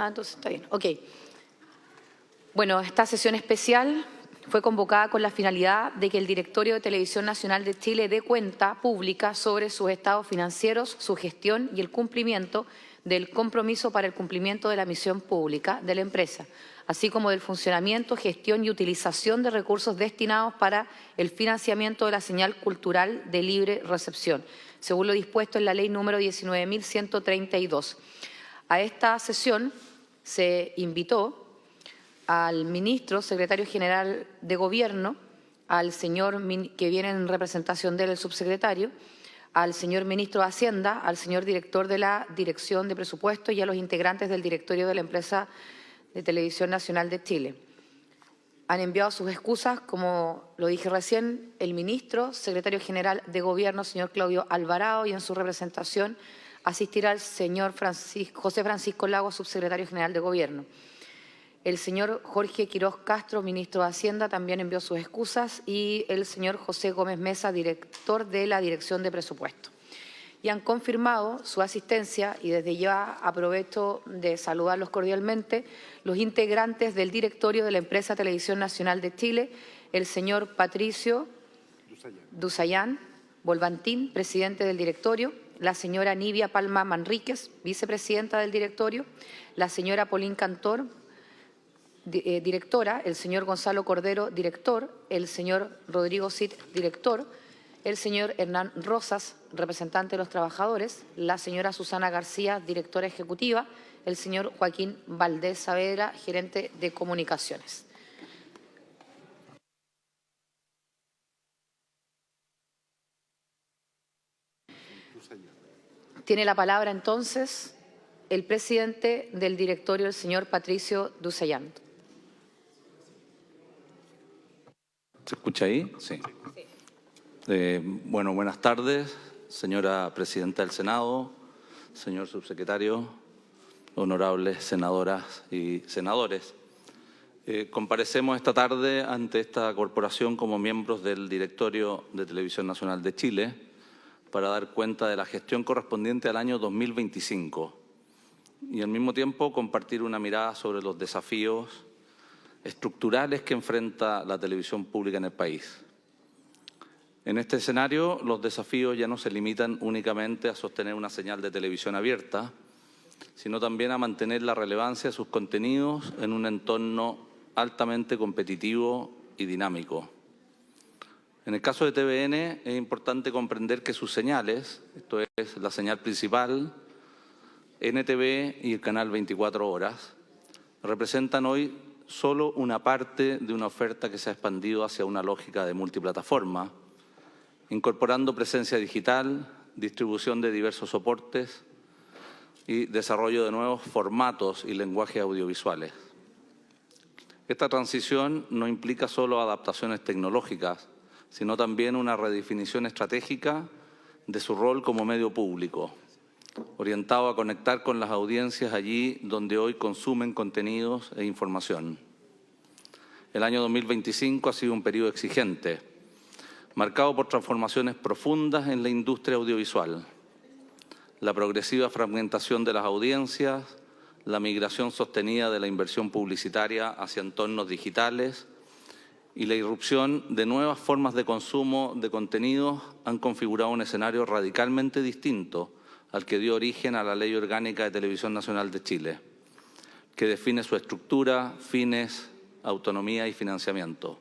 Entonces está bien. Ok. Bueno, esta sesión especial fue convocada con la finalidad de que el Directorio de Televisión Nacional de Chile dé cuenta pública sobre sus estados financieros, su gestión y el cumplimiento del compromiso para el cumplimiento de la misión pública de la empresa, así como del funcionamiento, gestión y utilización de recursos destinados para el financiamiento de la señal cultural de libre recepción, según lo dispuesto en la Ley número 19.132. A esta sesión se invitó al ministro, secretario general de Gobierno, al señor que viene en representación del subsecretario, al señor ministro de Hacienda, al señor director de la Dirección de Presupuesto y a los integrantes del directorio de la empresa de Televisión Nacional de Chile. Han enviado sus excusas, como lo dije recién, el ministro, secretario general de Gobierno, señor Claudio Alvarado, y en su representación asistirá el señor José Francisco Lagos, subsecretario general de Gobierno. El señor Jorge Quiroz Castro, ministro de Hacienda, también envió sus excusas, y el señor José Gómez Mesa, director de la Dirección de Presupuesto. Y han confirmado su asistencia, y desde ya aprovecho de saludarlos cordialmente, los integrantes del directorio de la empresa Televisión Nacional de Chile, el señor Patricio Dusayán Volvantín, presidente del directorio, la señora Nivia Palma Manríquez, vicepresidenta del directorio, la señora Polín Cantor, directora, el señor Gonzalo Cordero, director, el señor Rodrigo Cid, director, el señor Hernán Rosas, representante de los trabajadores, la señora Susana García, directora ejecutiva, el señor Joaquín Valdés Saavedra, gerente de comunicaciones. Tiene la palabra entonces el presidente del directorio, el señor Patricio Dusayán. ¿Se escucha ahí? Sí. Bueno, buenas tardes, señora presidenta del Senado, señor subsecretario, honorables senadoras y senadores. Comparecemos esta tarde ante esta corporación como miembros del Directorio de Televisión Nacional de Chile para dar cuenta de la gestión correspondiente al año 2025 y al mismo tiempo compartir una mirada sobre los desafíos estructurales que enfrenta la televisión pública en el país. En este escenario, los desafíos ya no se limitan únicamente a sostener una señal de televisión abierta, sino también a mantener la relevancia de sus contenidos en un entorno altamente competitivo y dinámico. En el caso de TVN, es importante comprender que sus señales, esto es la señal principal, NTV y el canal 24 horas, representan hoy solo una parte de una oferta que se ha expandido hacia una lógica de multiplataforma, incorporando presencia digital, distribución de diversos soportes y desarrollo de nuevos formatos y lenguajes audiovisuales. Esta transición no implica solo adaptaciones tecnológicas, sino también una redefinición estratégica de su rol como medio público, orientado a conectar con las audiencias allí donde hoy consumen contenidos e información. El año 2025 ha sido un periodo exigente, marcado por transformaciones profundas en la industria audiovisual, la progresiva fragmentación de las audiencias, la migración sostenida de la inversión publicitaria hacia entornos digitales y la irrupción de nuevas formas de consumo de contenidos han configurado un escenario radicalmente distinto al que dio origen a la Ley Orgánica de Televisión Nacional de Chile, que define su estructura, fines, autonomía y financiamiento.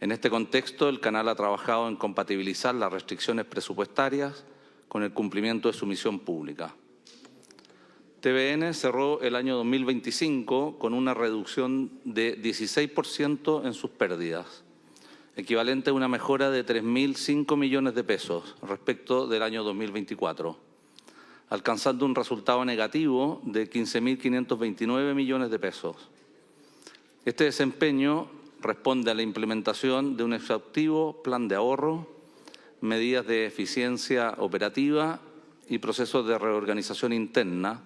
En este contexto, el canal ha trabajado en compatibilizar las restricciones presupuestarias con el cumplimiento de su misión pública. TVN cerró el año 2025 con una reducción de 16% en sus pérdidas, equivalente a una mejora de 3.005 millones de pesos respecto del año 2024, alcanzando un resultado negativo de 15.529 millones de pesos. Este desempeño responde a la implementación de un exhaustivo plan de ahorro, medidas de eficiencia operativa y procesos de reorganización interna,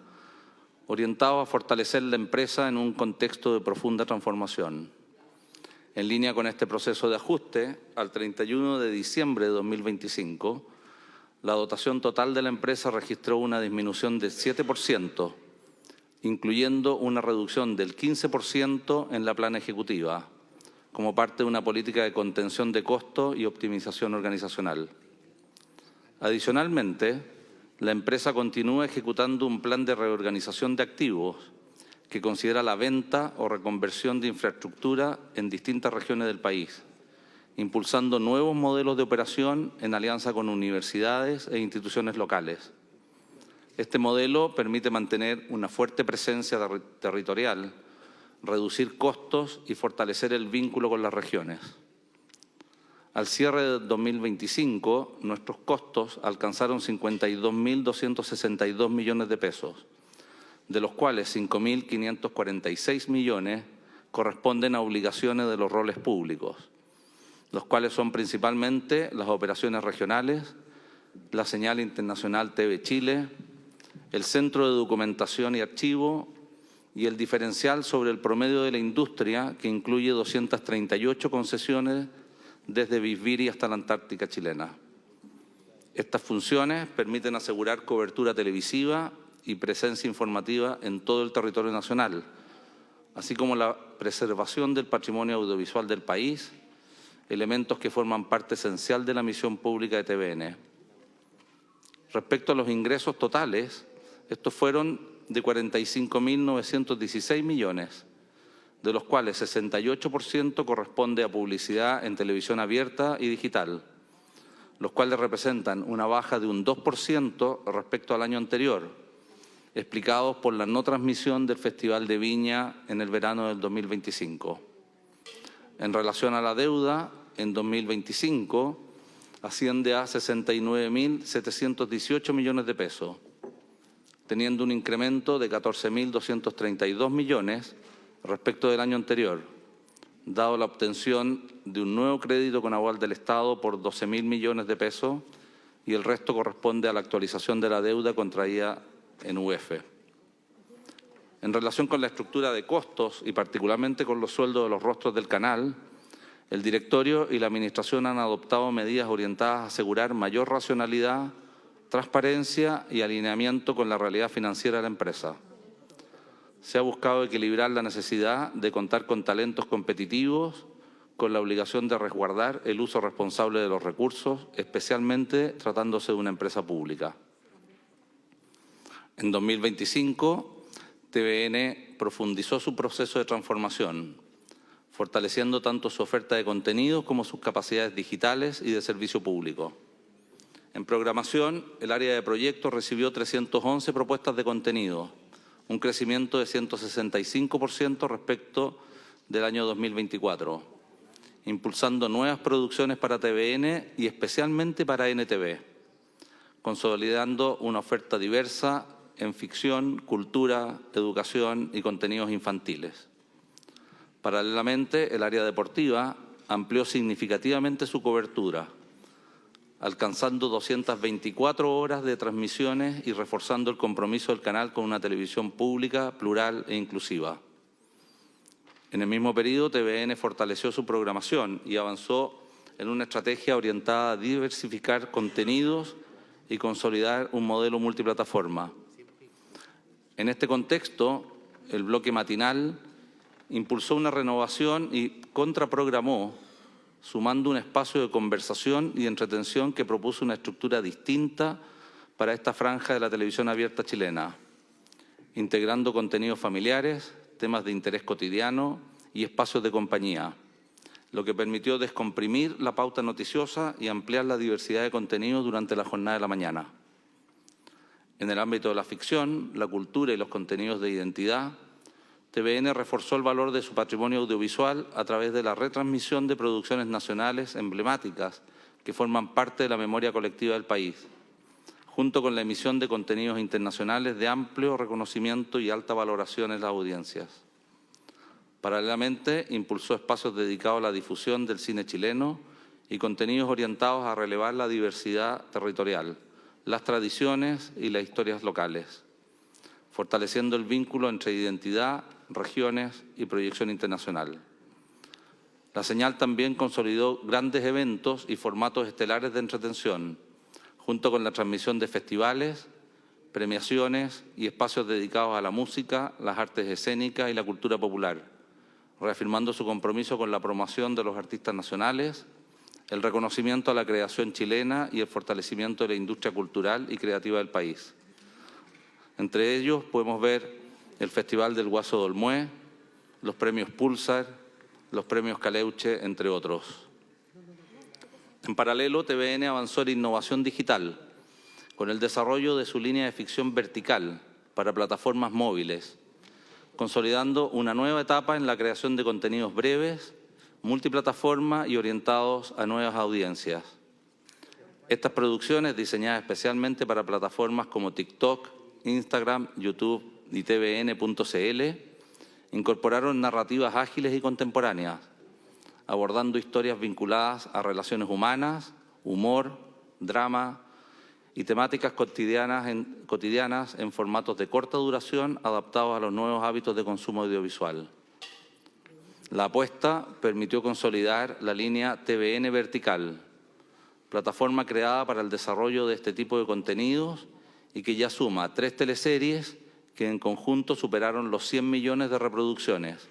orientado a fortalecer la empresa en un contexto de profunda transformación. En línea con este proceso de ajuste, al 31 de diciembre de 2025, la dotación total de la empresa registró una disminución de 7% incluyendo una reducción del 15% en la plana ejecutiva, como parte de una política de contención de costos y optimización organizacional. Adicionalmente, la empresa continúa ejecutando un plan de reorganización de activos que considera la venta o reconversión de infraestructura en distintas regiones del país, impulsando nuevos modelos de operación en alianza con universidades e instituciones locales. Este modelo permite mantener una fuerte presencia territorial, reducir costos y fortalecer el vínculo con las regiones. Al cierre de 2025, nuestros costos alcanzaron 52.262 millones de pesos, de los cuales 5.546 millones corresponden a obligaciones de los roles públicos, los cuales son principalmente las operaciones regionales, la señal internacional TV Chile, el Centro de Documentación y Archivo y el diferencial sobre el promedio de la industria, que incluye 238 concesiones desde Bisbiri hasta la Antártica chilena. Estas funciones permiten asegurar cobertura televisiva y presencia informativa en todo el territorio nacional, así como la preservación del patrimonio audiovisual del país, elementos que forman parte esencial de la misión pública de TVN. Respecto a los ingresos totales, estos fueron de 45.916 millones, de los cuales 68% corresponde a publicidad en televisión abierta y digital, los cuales representan una baja de un 2% respecto al año anterior, explicados por la no transmisión del Festival de Viña en el verano del 2025. En relación a la deuda, en 2025 asciende a 69.718 millones de pesos, teniendo un incremento de 14.232 millones respecto del año anterior, dado la obtención de un nuevo crédito con aval del Estado por 12.000 millones de pesos y el resto corresponde a la actualización de la deuda contraída en UF. En relación con la estructura de costos y particularmente con los sueldos de los rostros del canal, el directorio y la administración han adoptado medidas orientadas a asegurar mayor racionalidad, transparencia y alineamiento con la realidad financiera de la empresa. Se ha buscado equilibrar la necesidad de contar con talentos competitivos con la obligación de resguardar el uso responsable de los recursos, especialmente tratándose de una empresa pública. En 2025, TVN profundizó su proceso de transformación, fortaleciendo tanto su oferta de contenidos como sus capacidades digitales y de servicio público. En programación, el área de proyectos recibió 311 propuestas de contenido, un crecimiento de 165% respecto del año 2024, impulsando nuevas producciones para TVN y especialmente para NTV, consolidando una oferta diversa en ficción, cultura, educación y contenidos infantiles. Paralelamente, el área deportiva amplió significativamente su cobertura, alcanzando 224 horas de transmisiones y reforzando el compromiso del canal con una televisión pública, plural e inclusiva. En el mismo periodo, TVN fortaleció su programación y avanzó en una estrategia orientada a diversificar contenidos y consolidar un modelo multiplataforma. En este contexto, el bloque matinal impulsó una renovación y contraprogramó, sumando un espacio de conversación y entretención que propuso una estructura distinta para esta franja de la televisión abierta chilena, integrando contenidos familiares, temas de interés cotidiano y espacios de compañía, lo que permitió descomprimir la pauta noticiosa y ampliar la diversidad de contenidos durante la jornada de la mañana. En el ámbito de la ficción, la cultura y los contenidos de identidad, TVN reforzó el valor de su patrimonio audiovisual a través de la retransmisión de producciones nacionales emblemáticas que forman parte de la memoria colectiva del país, junto con la emisión de contenidos internacionales de amplio reconocimiento y alta valoración en las audiencias. Paralelamente, impulsó espacios dedicados a la difusión del cine chileno y contenidos orientados a relevar la diversidad territorial, las tradiciones y las historias locales, fortaleciendo el vínculo entre identidad, regiones y proyección internacional. La señal también consolidó grandes eventos y formatos estelares de entretención, junto con la transmisión de festivales, premiaciones y espacios dedicados a la música, las artes escénicas y la cultura popular, reafirmando su compromiso con la promoción de los artistas nacionales, el reconocimiento a la creación chilena y el fortalecimiento de la industria cultural y creativa del país. Entre ellos podemos ver el Festival del Guaso de Olmué, los premios Pulsar, los premios Caleuche, entre otros. En paralelo, TVN avanzó en innovación digital, con el desarrollo de su línea de ficción vertical para plataformas móviles, consolidando una nueva etapa en la creación de contenidos breves, multiplataforma y orientados a nuevas audiencias. Estas producciones, diseñadas especialmente para plataformas como TikTok, Instagram, YouTube y tvn.cl, incorporaron narrativas ágiles y contemporáneas, abordando historias vinculadas a relaciones humanas, humor, drama y temáticas cotidianas en formatos de corta duración adaptados a los nuevos hábitos de consumo audiovisual. La apuesta permitió consolidar la línea TVN Vertical, plataforma creada para el desarrollo de este tipo de contenidos y que ya suma 3 teleseries que en conjunto superaron los 100 millones de reproducciones,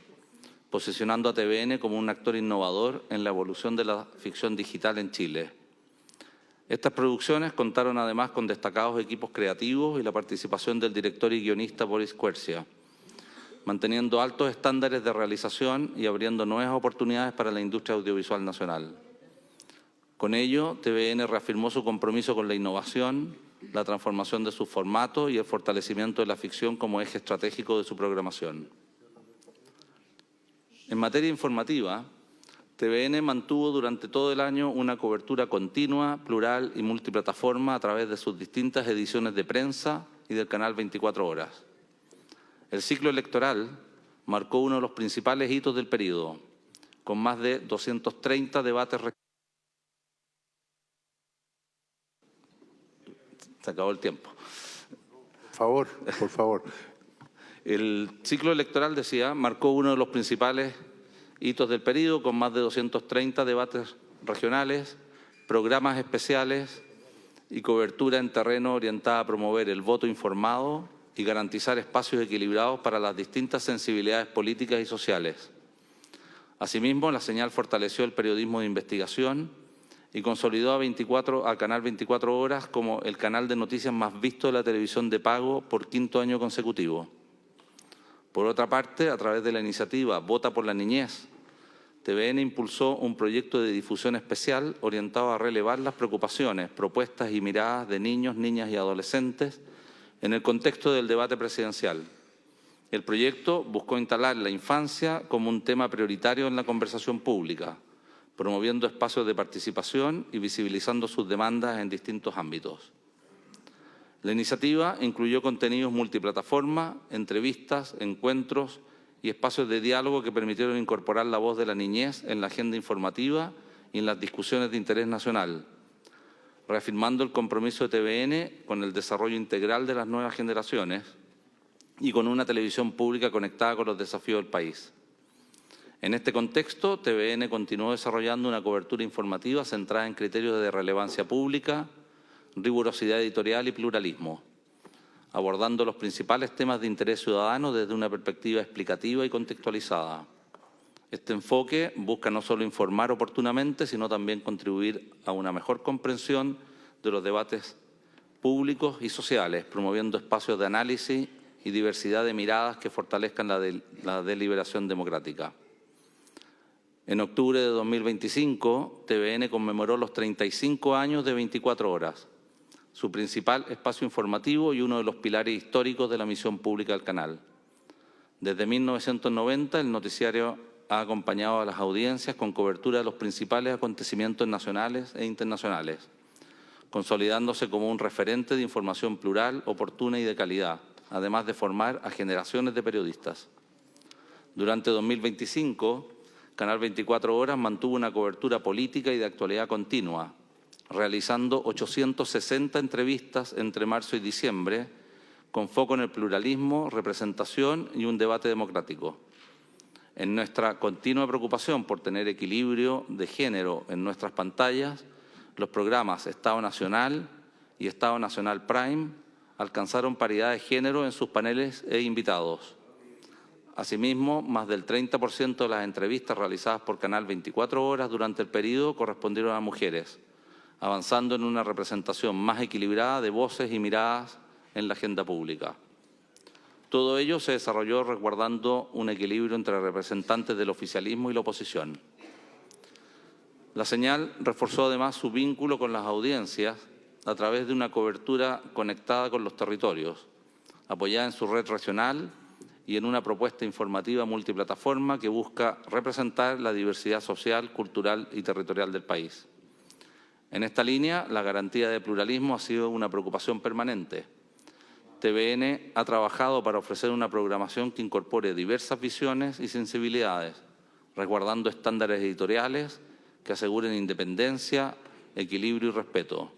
posicionando a TVN como un actor innovador en la evolución de la ficción digital en Chile. Estas producciones contaron además con destacados equipos creativos y la participación del director y guionista Boris Quercia, manteniendo altos estándares de realización y abriendo nuevas oportunidades para la industria audiovisual nacional. Con ello, TVN reafirmó su compromiso con la innovación, la transformación de sus formatos y el fortalecimiento de la ficción como eje estratégico de su programación. En materia informativa, TVN mantuvo durante todo el año una cobertura continua, plural y multiplataforma a través de sus distintas ediciones de prensa y del canal 24 horas. El ciclo electoral marcó uno de los principales hitos del periodo, con más de 230 debates. Se acabó el tiempo. Por favor. El ciclo electoral, decía, marcó uno de los principales hitos del periodo, con más de 230 debates regionales, programas especiales y cobertura en terreno orientada a promover el voto informado y garantizar espacios equilibrados para las distintas sensibilidades políticas y sociales. Asimismo, la señal fortaleció el periodismo de investigación y consolidó a Canal 24 Horas como el canal de noticias más visto de la televisión de pago por 5º año consecutivo. Por otra parte, a través de la iniciativa Vota por la Niñez, TVN impulsó un proyecto de difusión especial orientado a relevar las preocupaciones, propuestas y miradas de niños, niñas y adolescentes en el contexto del debate presidencial. El proyecto buscó instalar la infancia como un tema prioritario en la conversación pública, promoviendo espacios de participación y visibilizando sus demandas en distintos ámbitos. La iniciativa incluyó contenidos multiplataforma, entrevistas, encuentros y espacios de diálogo que permitieron incorporar la voz de la niñez en la agenda informativa y en las discusiones de interés nacional, reafirmando el compromiso de TVN con el desarrollo integral de las nuevas generaciones y con una televisión pública conectada con los desafíos del país. En este contexto, TVN continuó desarrollando una cobertura informativa centrada en criterios de relevancia pública, rigurosidad editorial y pluralismo, abordando los principales temas de interés ciudadano desde una perspectiva explicativa y contextualizada. Este enfoque busca no solo informar oportunamente, sino también contribuir a una mejor comprensión de los debates públicos y sociales, promoviendo espacios de análisis y diversidad de miradas que fortalezcan la deliberación democrática. En octubre de 2025, TVN conmemoró los 35 años de 24 horas, su principal espacio informativo y uno de los pilares históricos de la misión pública del canal. Desde 1990, el noticiario ha acompañado a las audiencias con cobertura de los principales acontecimientos nacionales e internacionales, consolidándose como un referente de información plural, oportuna y de calidad, además de formar a generaciones de periodistas. Durante 2025, Canal 24 Horas mantuvo una cobertura política y de actualidad continua, realizando 860 entrevistas entre marzo y diciembre, con foco en el pluralismo, representación y un debate democrático. En nuestra continua preocupación por tener equilibrio de género en nuestras pantallas, los programas Estado Nacional y Estado Nacional Prime alcanzaron paridad de género en sus paneles e invitados. Asimismo, más del 30% de las entrevistas realizadas por Canal 24 Horas durante el periodo correspondieron a mujeres, avanzando en una representación más equilibrada de voces y miradas en la agenda pública. Todo ello se desarrolló resguardando un equilibrio entre representantes del oficialismo y la oposición. La señal reforzó además su vínculo con las audiencias a través de una cobertura conectada con los territorios, apoyada en su red regional y en una propuesta informativa multiplataforma que busca representar la diversidad social, cultural y territorial del país. En esta línea, la garantía de pluralismo ha sido una preocupación permanente. TVN ha trabajado para ofrecer una programación que incorpore diversas visiones y sensibilidades, resguardando estándares editoriales que aseguren independencia, equilibrio y respeto.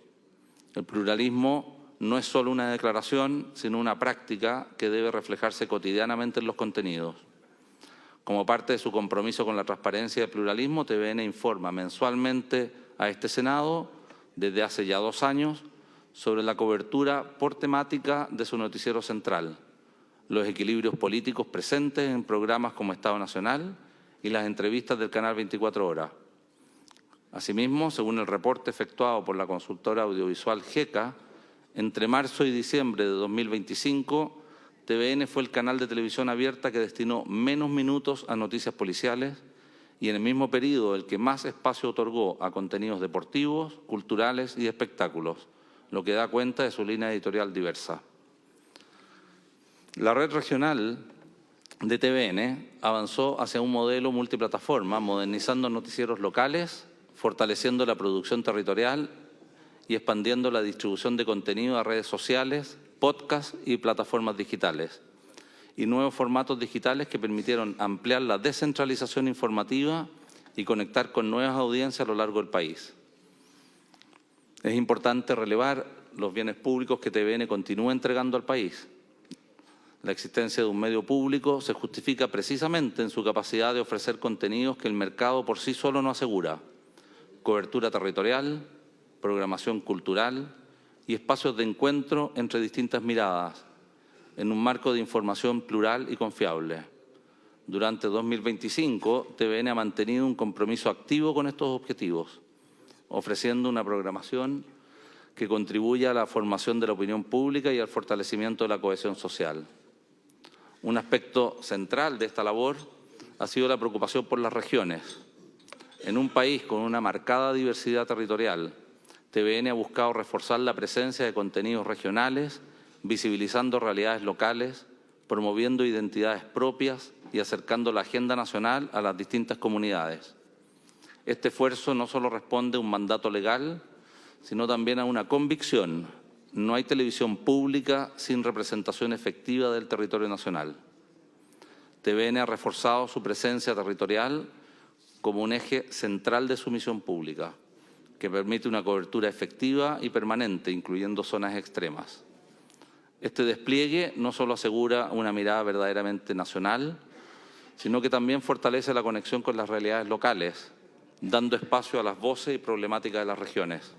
El pluralismo no es solo una declaración, sino una práctica que debe reflejarse cotidianamente en los contenidos. Como parte de su compromiso con la transparencia y el pluralismo, TVN informa mensualmente a este Senado, desde hace ya 2 años, sobre la cobertura por temática de su noticiero central, los equilibrios políticos presentes en programas como Estado Nacional y las entrevistas del Canal 24 Horas. Asimismo, según el reporte efectuado por la consultora audiovisual GECA, entre marzo y diciembre de 2025, TVN fue el canal de televisión abierta que destinó menos minutos a noticias policiales y en el mismo periodo el que más espacio otorgó a contenidos deportivos, culturales y espectáculos, lo que da cuenta de su línea editorial diversa. La red regional de TVN avanzó hacia un modelo multiplataforma, modernizando noticieros locales, fortaleciendo la producción territorial y expandiendo la distribución de contenido a redes sociales, podcasts y plataformas digitales, y nuevos formatos digitales que permitieron ampliar la descentralización informativa y conectar con nuevas audiencias a lo largo del país. Es importante relevar los bienes públicos que TVN continúa entregando al país. La existencia de un medio público se justifica precisamente en su capacidad de ofrecer contenidos que el mercado por sí solo no asegura: cobertura territorial, programación cultural y espacios de encuentro entre distintas miradas, en un marco de información plural y confiable. Durante 2025, TVN ha mantenido un compromiso activo con estos objetivos, ofreciendo una programación que contribuya a la formación de la opinión pública y al fortalecimiento de la cohesión social. Un aspecto central de esta labor ha sido la preocupación por las regiones. En un país con una marcada diversidad territorial, TVN ha buscado reforzar la presencia de contenidos regionales, visibilizando realidades locales, promoviendo identidades propias y acercando la agenda nacional a las distintas comunidades. Este esfuerzo no solo responde a un mandato legal, sino también a una convicción: no hay televisión pública sin representación efectiva del territorio nacional. TVN ha reforzado su presencia territorial como un eje central de su misión pública, que permite una cobertura efectiva y permanente, incluyendo zonas extremas. Este despliegue no solo asegura una mirada verdaderamente nacional, sino que también fortalece la conexión con las realidades locales, dando espacio a las voces y problemáticas de las regiones.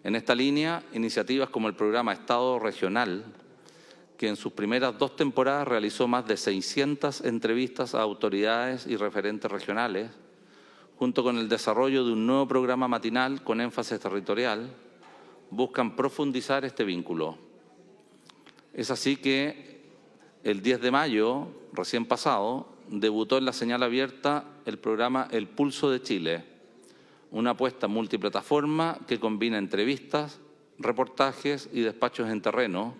En esta línea, iniciativas como el programa Estado Regional, que en sus primeras 2 temporadas realizó más de 600 entrevistas a autoridades y referentes regionales, junto con el desarrollo de un nuevo programa matinal con énfasis territorial, buscan profundizar este vínculo. Es así que el 10 de mayo, recién pasado, debutó en la señal abierta el programa El Pulso de Chile, una apuesta multiplataforma que combina entrevistas, reportajes y despachos en terreno,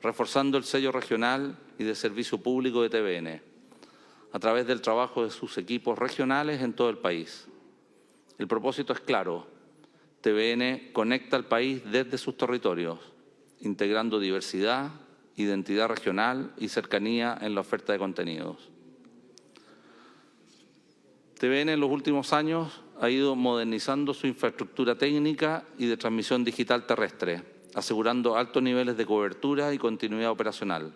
reforzando el sello regional y de servicio público de TVN, a través del trabajo de sus equipos regionales en todo el país. El propósito es claro: TVN conecta al país desde sus territorios, integrando diversidad, identidad regional y cercanía en la oferta de contenidos. TVN en los últimos años ha ido modernizando su infraestructura técnica y de transmisión digital terrestre, asegurando altos niveles de cobertura y continuidad operacional.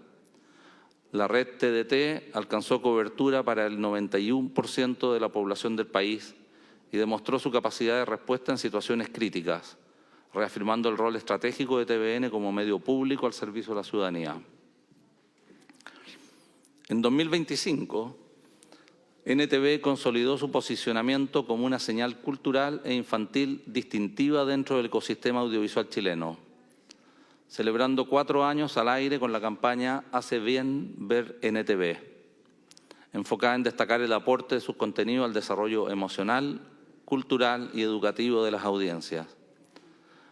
La red TDT alcanzó cobertura para el 91% de la población del país y demostró su capacidad de respuesta en situaciones críticas, reafirmando el rol estratégico de TVN como medio público al servicio de la ciudadanía. En 2025, NTV consolidó su posicionamiento como una señal cultural e infantil distintiva dentro del ecosistema audiovisual chileno, celebrando 4 años al aire con la campaña Hace bien ver NTV, enfocada en destacar el aporte de sus contenidos al desarrollo emocional, cultural y educativo de las audiencias.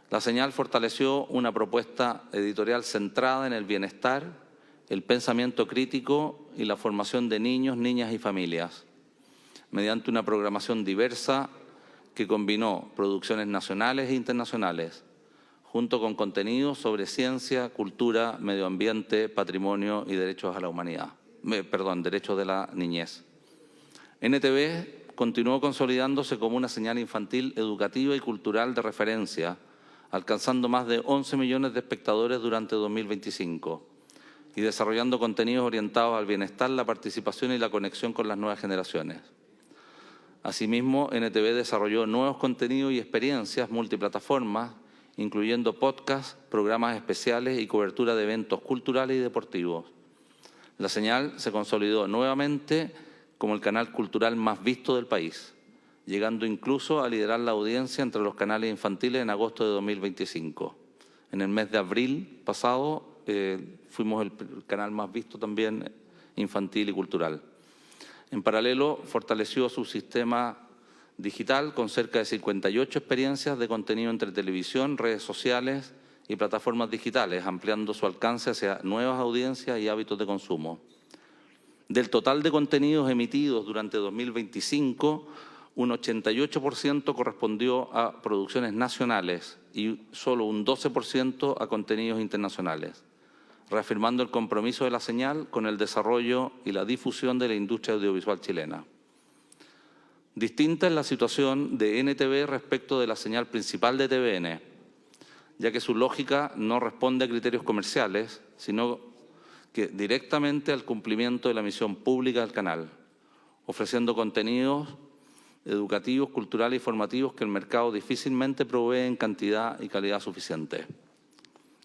La señal fortaleció una propuesta editorial centrada en el bienestar, el pensamiento crítico y la formación de niños, niñas y familias, mediante una programación diversa que combinó producciones nacionales e internacionales, junto con contenidos sobre ciencia, cultura, medio ambiente, patrimonio y derechos a la humanidad. Derechos de la niñez. NTV continuó consolidándose como una señal infantil educativa y cultural de referencia, alcanzando más de 11 millones de espectadores durante 2025 y desarrollando contenidos orientados al bienestar, la participación y la conexión con las nuevas generaciones. Asimismo, NTV desarrolló nuevos contenidos y experiencias multiplataformas, incluyendo podcasts, programas especiales y cobertura de eventos culturales y deportivos. La señal se consolidó nuevamente como el canal cultural más visto del país, llegando incluso a liderar la audiencia entre los canales infantiles en agosto de 2025. En el mes de abril pasado fuimos el canal más visto también infantil y cultural. En paralelo, fortaleció su sistema digital con cerca de 58 experiencias de contenido entre televisión, redes sociales y plataformas digitales, ampliando su alcance hacia nuevas audiencias y hábitos de consumo. Del total de contenidos emitidos durante 2025, un 88% correspondió a producciones nacionales y solo un 12% a contenidos internacionales, reafirmando el compromiso de la señal con el desarrollo y la difusión de la industria audiovisual chilena. Distinta es la situación de NTV respecto de la señal principal de TVN, ya que su lógica no responde a criterios comerciales, sino que directamente al cumplimiento de la misión pública del canal, ofreciendo contenidos educativos, culturales y formativos que el mercado difícilmente provee en cantidad y calidad suficiente.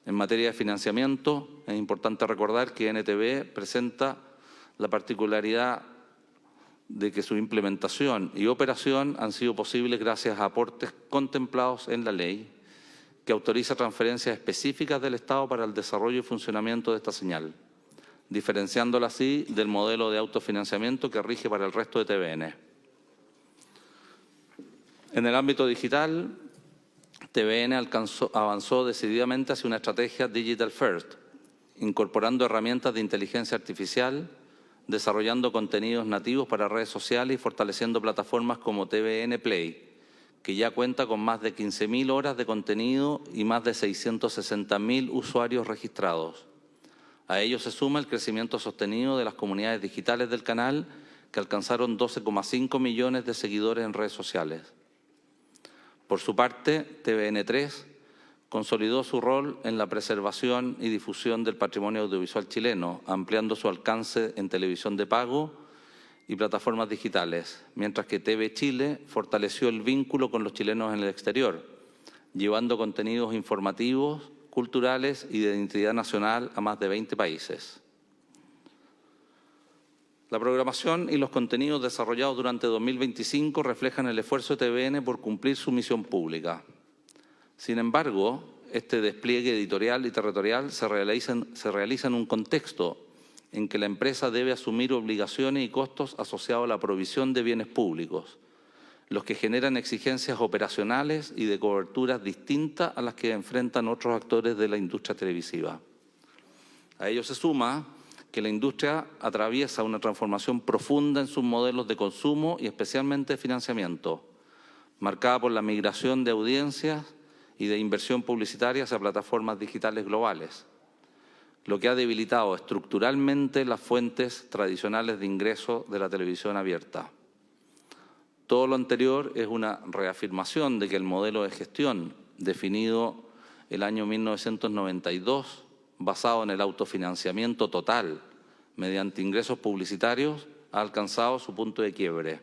En materia de financiamiento, es importante recordar que NTV presenta la particularidad de que su implementación y operación han sido posibles gracias a aportes contemplados en la ley, que autoriza transferencias específicas del Estado para el desarrollo y funcionamiento de esta señal, diferenciándola así del modelo de autofinanciamiento que rige para el resto de TVN. En el ámbito digital, TVN avanzó decididamente hacia una estrategia Digital First, incorporando herramientas de inteligencia artificial, desarrollando contenidos nativos para redes sociales y fortaleciendo plataformas como TVN Play, que ya cuenta con más de 15.000 horas de contenido y más de 660.000 usuarios registrados. A ello se suma el crecimiento sostenido de las comunidades digitales del canal, que alcanzaron 12,5 millones de seguidores en redes sociales. Por su parte, TVN3 consolidó su rol en la preservación y difusión del patrimonio audiovisual chileno, ampliando su alcance en televisión de pago y plataformas digitales, mientras que TV Chile fortaleció el vínculo con los chilenos en el exterior, llevando contenidos informativos, culturales y de identidad nacional a más de 20 países. La programación y los contenidos desarrollados durante 2025 reflejan el esfuerzo de TVN por cumplir su misión pública. Sin embargo, este despliegue editorial y territorial se realiza en un contexto en que la empresa debe asumir obligaciones y costos asociados a la provisión de bienes públicos, los que generan exigencias operacionales y de coberturas distintas a las que enfrentan otros actores de la industria televisiva. A ello se suma que la industria atraviesa una transformación profunda en sus modelos de consumo y especialmente de financiamiento, marcada por la migración de audiencias y de inversión publicitaria hacia plataformas digitales globales, lo que ha debilitado estructuralmente las fuentes tradicionales de ingreso de la televisión abierta. Todo lo anterior es una reafirmación de que el modelo de gestión definido el año 1992, basado en el autofinanciamiento total mediante ingresos publicitarios, ha alcanzado su punto de quiebre.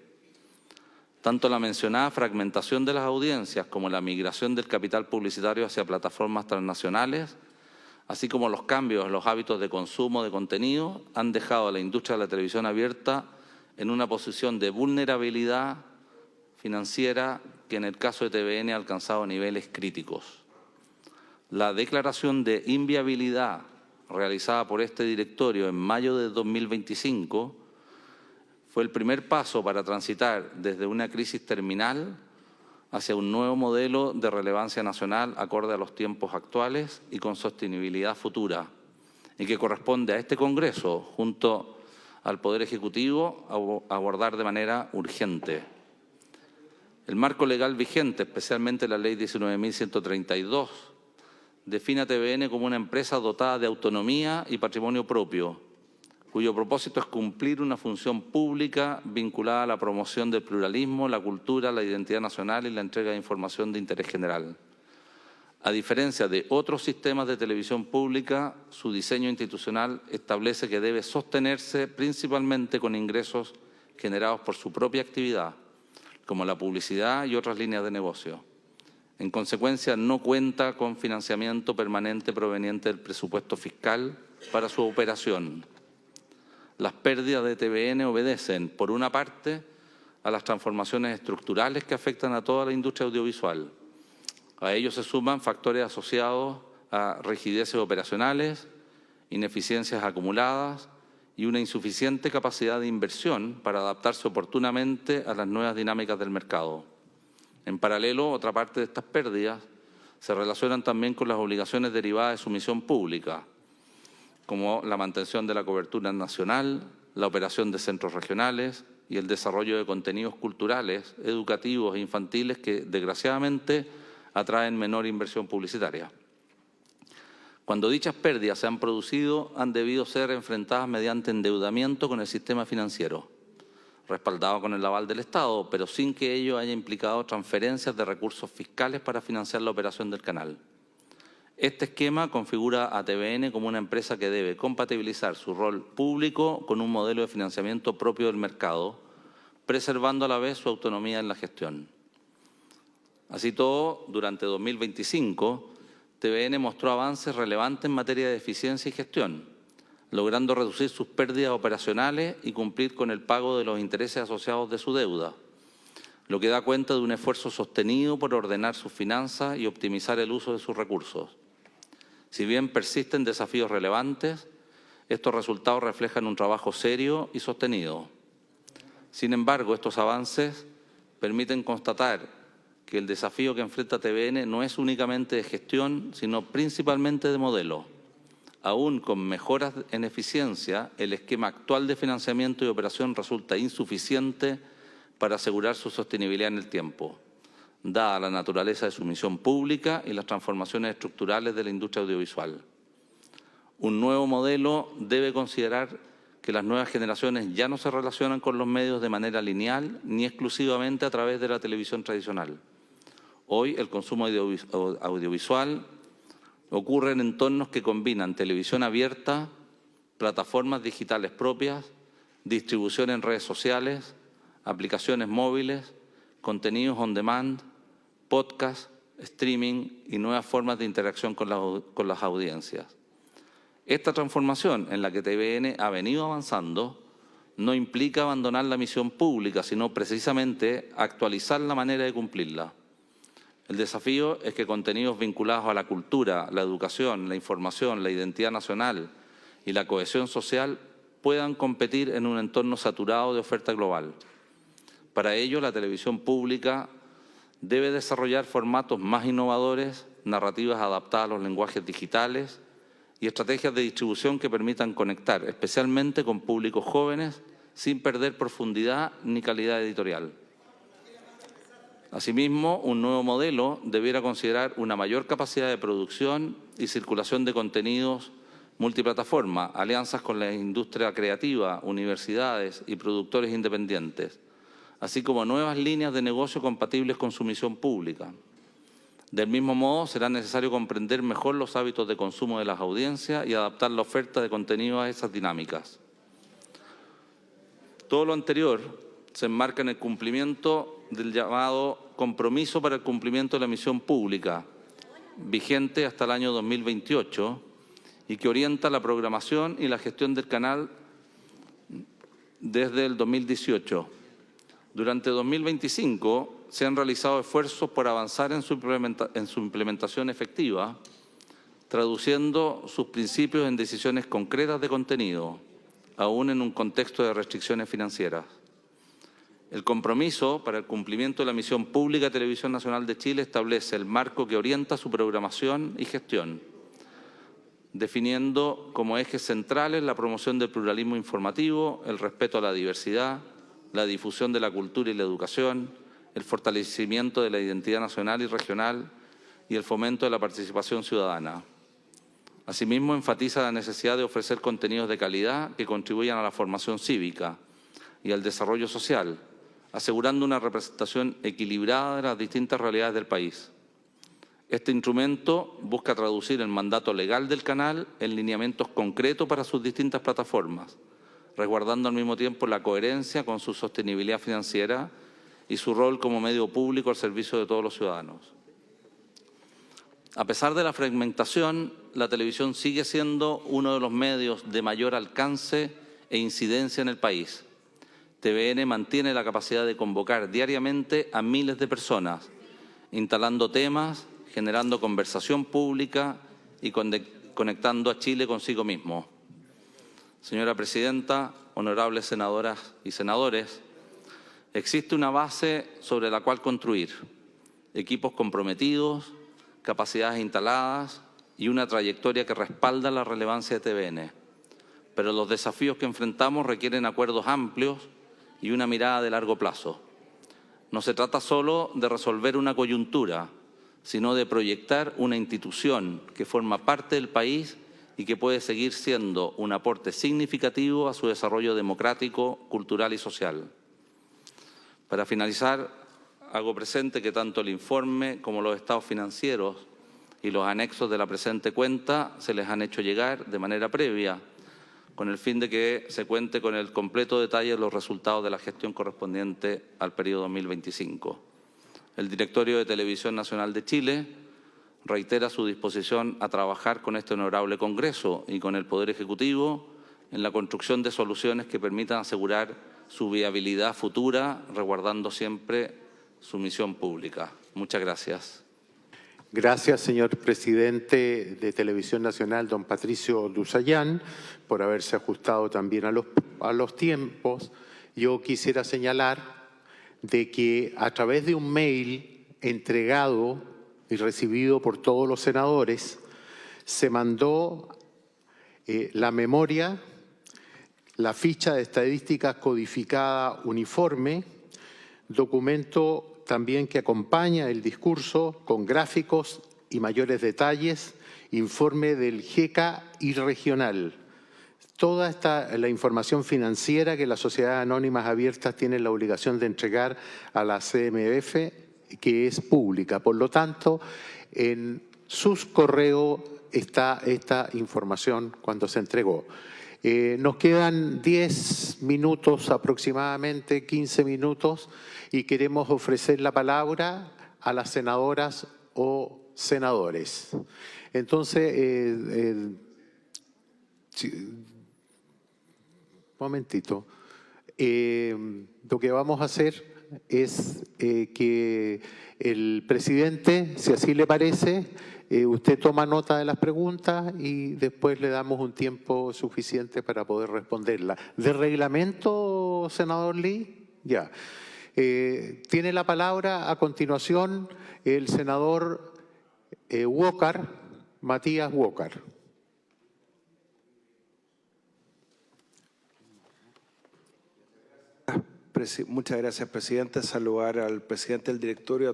Tanto la mencionada fragmentación de las audiencias como la migración del capital publicitario hacia plataformas transnacionales, así como los cambios en los hábitos de consumo de contenido, han dejado a la industria de la televisión abierta en una posición de vulnerabilidad financiera que en el caso de TVN ha alcanzado niveles críticos. La declaración de inviabilidad realizada por este directorio en mayo de 2025 fue el primer paso para transitar desde una crisis terminal hacia un nuevo modelo de relevancia nacional acorde a los tiempos actuales y con sostenibilidad futura, y que corresponde a este Congreso, junto al Poder Ejecutivo, abordar de manera urgente. El marco legal vigente, especialmente la Ley 19.132, define a TVN como una empresa dotada de autonomía y patrimonio propio, cuyo propósito es cumplir una función pública vinculada a la promoción del pluralismo, la cultura, la identidad nacional y la entrega de información de interés general. A diferencia de otros sistemas de televisión pública, su diseño institucional establece que debe sostenerse principalmente con ingresos generados por su propia actividad, como la publicidad y otras líneas de negocio. En consecuencia, no cuenta con financiamiento permanente proveniente del presupuesto fiscal para su operación. Las pérdidas de TVN obedecen, por una parte, a las transformaciones estructurales que afectan a toda la industria audiovisual. A ello se suman factores asociados a rigideces operacionales, ineficiencias acumuladas y una insuficiente capacidad de inversión para adaptarse oportunamente a las nuevas dinámicas del mercado. En paralelo, otra parte de estas pérdidas se relacionan también con las obligaciones derivadas de su misión pública, como la mantención de la cobertura nacional, la operación de centros regionales y el desarrollo de contenidos culturales, educativos e infantiles que, desgraciadamente, atraen menor inversión publicitaria. Cuando dichas pérdidas se han producido, han debido ser enfrentadas mediante endeudamiento con el sistema financiero, respaldado con el aval del Estado, pero sin que ello haya implicado transferencias de recursos fiscales para financiar la operación del canal. Este esquema configura a TVN como una empresa que debe compatibilizar su rol público con un modelo de financiamiento propio del mercado, preservando a la vez su autonomía en la gestión. Así todo, durante 2025, TVN mostró avances relevantes en materia de eficiencia y gestión, logrando reducir sus pérdidas operacionales y cumplir con el pago de los intereses asociados de su deuda, lo que da cuenta de un esfuerzo sostenido por ordenar sus finanzas y optimizar el uso de sus recursos. Si bien persisten desafíos relevantes, estos resultados reflejan un trabajo serio y sostenido. Sin embargo, estos avances permiten constatar que el desafío que enfrenta TVN no es únicamente de gestión, sino principalmente de modelo. Aún con mejoras en eficiencia, el esquema actual de financiamiento y operación resulta insuficiente para asegurar su sostenibilidad en el tiempo, dada la naturaleza de su misión pública y las transformaciones estructurales de la industria audiovisual. Un nuevo modelo debe considerar que las nuevas generaciones ya no se relacionan con los medios de manera lineal ni exclusivamente a través de la televisión tradicional. Hoy el consumo audiovisual ocurre en entornos que combinan televisión abierta, plataformas digitales propias, distribución en redes sociales, aplicaciones móviles, contenidos on demand, podcast, streaming y nuevas formas de interacción con las audiencias. Esta transformación en la que TVN ha venido avanzando no implica abandonar la misión pública, sino precisamente actualizar la manera de cumplirla. El desafío es que contenidos vinculados a la cultura, la educación, la información, la identidad nacional y la cohesión social puedan competir en un entorno saturado de oferta global. Para ello, la televisión pública debe desarrollar formatos más innovadores, narrativas adaptadas a los lenguajes digitales y estrategias de distribución que permitan conectar, especialmente con públicos jóvenes, sin perder profundidad ni calidad editorial. Asimismo, un nuevo modelo debiera considerar una mayor capacidad de producción y circulación de contenidos multiplataforma, alianzas con la industria creativa, universidades y productores independientes, así como nuevas líneas de negocio compatibles con su misión pública. Del mismo modo, será necesario comprender mejor los hábitos de consumo de las audiencias y adaptar la oferta de contenido a esas dinámicas. Todo lo anterior se enmarca en el cumplimiento del llamado Compromiso para el Cumplimiento de la Misión Pública, vigente hasta el año 2028, y que orienta la programación y la gestión del canal desde el 2018. Durante 2025 se han realizado esfuerzos por avanzar en su implementación efectiva, traduciendo sus principios en decisiones concretas de contenido, aún en un contexto de restricciones financieras. El compromiso para el cumplimiento de la misión pública de Televisión Nacional de Chile establece el marco que orienta su programación y gestión, definiendo como ejes centrales la promoción del pluralismo informativo, el respeto a la diversidad, la difusión de la cultura y la educación, el fortalecimiento de la identidad nacional y regional y el fomento de la participación ciudadana. Asimismo, enfatiza la necesidad de ofrecer contenidos de calidad que contribuyan a la formación cívica y al desarrollo social, asegurando una representación equilibrada de las distintas realidades del país. Este instrumento busca traducir el mandato legal del canal en lineamientos concretos para sus distintas plataformas, resguardando al mismo tiempo la coherencia con su sostenibilidad financiera y su rol como medio público al servicio de todos los ciudadanos. A pesar de la fragmentación, la televisión sigue siendo uno de los medios de mayor alcance e incidencia en el país. TVN mantiene la capacidad de convocar diariamente a miles de personas, instalando temas, generando conversación pública y conectando a Chile consigo mismo. Señora Presidenta, honorables senadoras y senadores, existe una base sobre la cual construir, equipos comprometidos, capacidades instaladas y una trayectoria que respalda la relevancia de TVN. Pero los desafíos que enfrentamos requieren acuerdos amplios y una mirada de largo plazo. No se trata solo de resolver una coyuntura, sino de proyectar una institución que forma parte del país y que puede seguir siendo un aporte significativo a su desarrollo democrático, cultural y social. Para finalizar, hago presente que tanto el informe como los estados financieros y los anexos de la presente cuenta se les han hecho llegar de manera previa, con el fin de que se cuente con el completo detalle de los resultados de la gestión correspondiente al periodo 2025. El Directorio de Televisión Nacional de Chile reitera su disposición a trabajar con este honorable Congreso y con el Poder Ejecutivo en la construcción de soluciones que permitan asegurar su viabilidad futura, resguardando siempre su misión pública. Muchas gracias. Gracias, señor presidente de Televisión Nacional, don Patricio Dusayán, por haberse ajustado también a los tiempos. Yo quisiera señalar de que a través de un mail entregado y recibido por todos los senadores, se mandó la memoria, la ficha de estadísticas codificada uniforme, documento también que acompaña el discurso con gráficos y mayores detalles, informe del GECA y regional. Toda la información financiera que las sociedades anónimas abiertas tienen la obligación de entregar a la CMF, que es pública. Por lo tanto, en sus correos está esta información cuando se entregó. Nos quedan 10 minutos aproximadamente, 15 minutos, y queremos ofrecer la palabra a las senadoras o senadores. Entonces, momentito. Lo que vamos a hacer es que el presidente, si así le parece, usted toma nota de las preguntas y después le damos un tiempo suficiente para poder responderla. ¿De reglamento, senador Lee? Ya. Tiene la palabra a continuación el senador Walker, Matías Walker. Muchas gracias, presidente. Saludar al presidente del directorio,